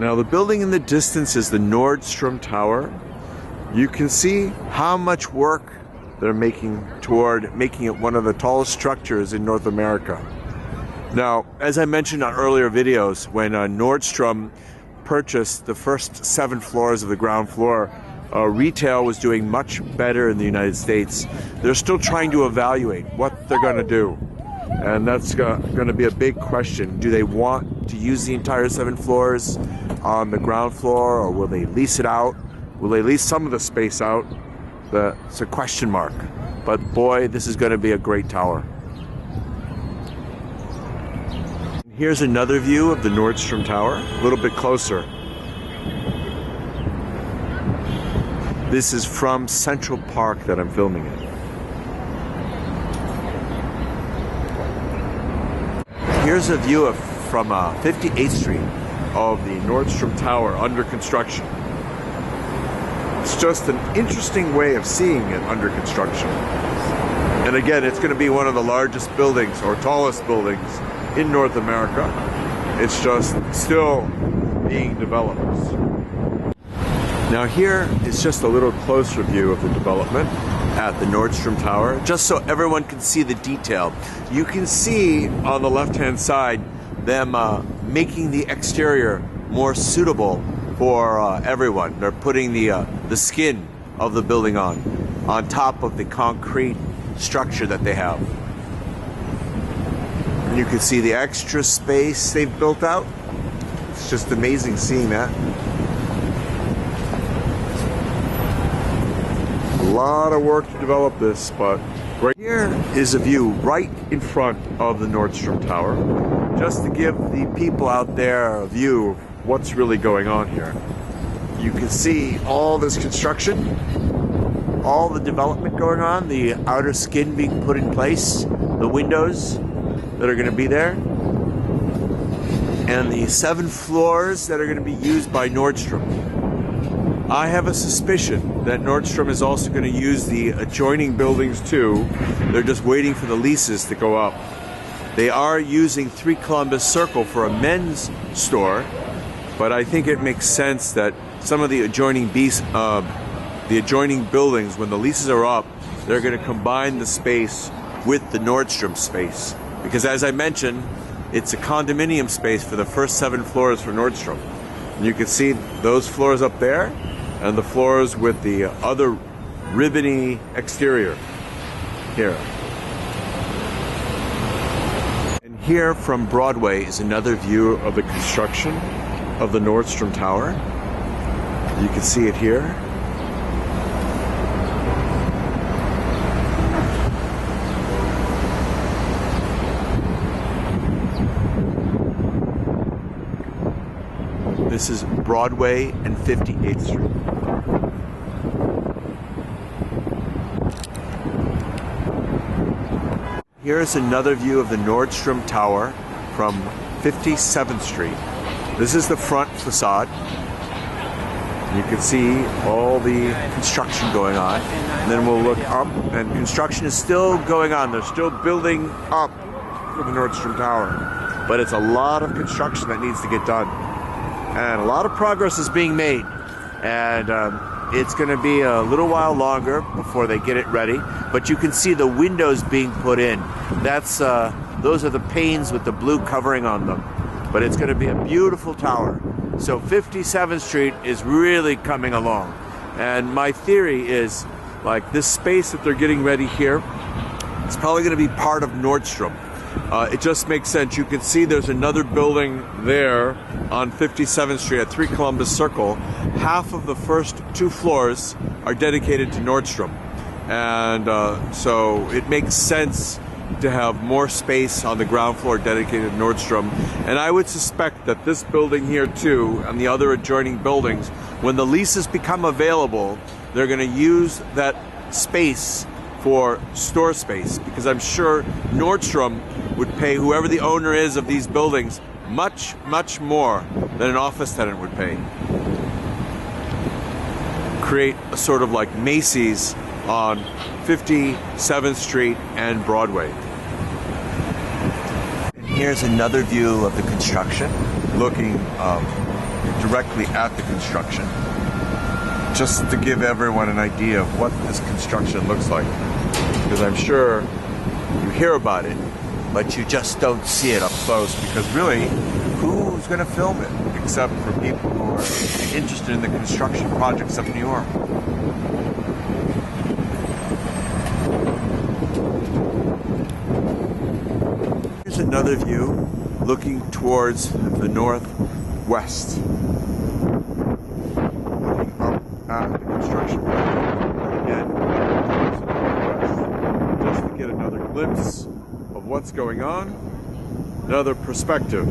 Now the building in the distance is the Nordstrom Tower. You can see how much work they're making toward making it one of the tallest structures in North America. Now, as I mentioned on earlier videos, when Nordstrom purchased the first 7 floors of the ground floor, retail was doing much better in the United States. They're still trying to evaluate what they're going to do. And that's going to be a big question. Do they want to use the entire 7 floors on the ground floor, or will they lease it out? Will they lease some of the space out? It's a question mark. But boy, this is going to be a great tower. Here's another view of the Nordstrom Tower, a little bit closer. This is from Central Park that I'm filming it. Here's a view from 58th Street of the Nordstrom Tower under construction. It's just an interesting way of seeing it under construction. And again, it's going to be one of the largest buildings or tallest buildings in North America. It's just still being developed. Now here is just a little closer view of the development at the Nordstrom Tower, just so everyone can see the detail. You can see on the left-hand side them making the exterior more suitable for everyone. They're putting the skin of the building on top of the concrete structure that they have. And you can see the extra space they've built out. It's just amazing seeing that. A lot of work to develop this, but right here is a view right in front of the Nordstrom Tower, just to give the people out there a view of what's really going on here. You can see all this construction, all the development going on, the outer skin being put in place, the windows that are going to be there, and the 7 floors that are going to be used by Nordstrom. I have a suspicion that Nordstrom is also going to use the adjoining buildings too. They're just waiting for the leases to go up. They are using 3 Columbus Circle for a men's store, but I think it makes sense that some of the adjoining buildings, when the leases are up, they're going to combine the space with the Nordstrom space. Because as I mentioned, it's a condominium space for the first 7 floors for Nordstrom. And you can see those floors up there, and the floors with the other ribbony exterior here. And here from Broadway is another view of the construction of the Nordstrom Tower. You can see it here. This is Broadway and 58th Street. Here's another view of the Nordstrom Tower from 57th Street. This is the front facade. You can see all the construction going on. And then we'll look up, and construction is still going on. They're still building up for the Nordstrom Tower. But it's a lot of construction that needs to get done. And a lot of progress is being made. And it's going to be a little while longer before they get it ready. But you can see the windows being put in. Those are the panes with the blue covering on them. But it's going to be a beautiful tower. So 57th Street is really coming along. And my theory is, like, this space that they're getting ready here, it's probably going to be part of Nordstrom. It just makes sense. You can see there's another building there on 57th Street at 3 Columbus Circle. Half of the first 2 floors are dedicated to Nordstrom. And so it makes sense to have more space on the ground floor dedicated to Nordstrom. And I would suspect that this building here too, and the other adjoining buildings, when the leases become available, they're going to use that space for store space, because I'm sure Nordstrom would pay whoever the owner is of these buildings much, much more than an office tenant would pay. Create a sort of like Macy's on 57th Street and Broadway. And here's another view of the construction, looking directly at the construction, just to give everyone an idea of what this construction looks like. Because I'm sure you hear about it, but you just don't see it up close, because really, who's going to film it except for people who are interested in the construction projects of New York? Here's another view looking towards the northwest. Looking up at the construction project again towards the northwest, just to get another glimpse of what's going on, another perspective